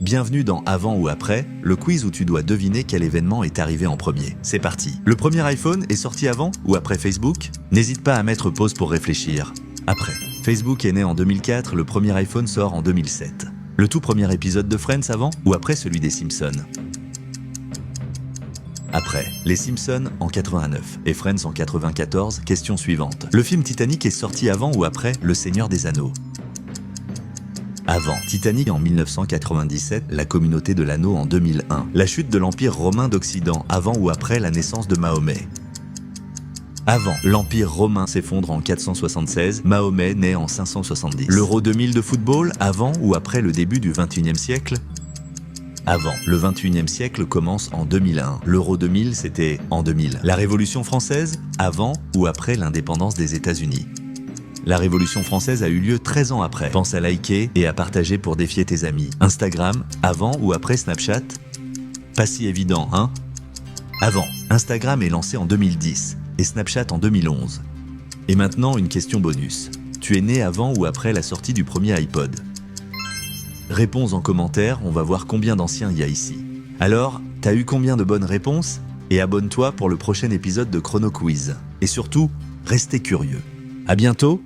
Bienvenue dans Avant ou Après, le quiz où tu dois deviner quel événement est arrivé en premier. C'est parti. Le premier iPhone est sorti avant ou après Facebook? N'hésite pas à mettre pause pour réfléchir. Après. Facebook est né en 2004, le premier iPhone sort en 2007. Le tout premier épisode de Friends avant ou après celui des Simpsons? Après, les Simpsons en 89 et Friends en 94, question suivante. Le film Titanic est sorti avant ou après Le Seigneur des Anneaux? Avant. Titanic en 1997, La Communauté de l'Anneau en 2001. La chute de l'Empire romain d'Occident avant ou après la naissance de Mahomet? Avant. L'Empire romain s'effondre en 476, Mahomet naît en 570. L'Euro 2000 de football avant ou après le début du 21e siècle? Avant. Le 21e siècle commence en 2001. L'Euro 2000, c'était en 2000. La Révolution française, avant ou après l'indépendance des États-Unis? La Révolution française a eu lieu 13 ans après. Pense à liker et à partager pour défier tes amis. Instagram, avant ou après Snapchat? Pas si évident, hein? Avant. Instagram est lancé en 2010 et Snapchat en 2011. Et maintenant, une question bonus. Tu es né avant ou après la sortie du premier iPod? Réponds en commentaire, on va voir combien d'anciens il y a ici. Alors, t'as eu combien de bonnes réponses? Et abonne-toi pour le prochain épisode de Chrono Quiz. Et surtout, restez curieux. À bientôt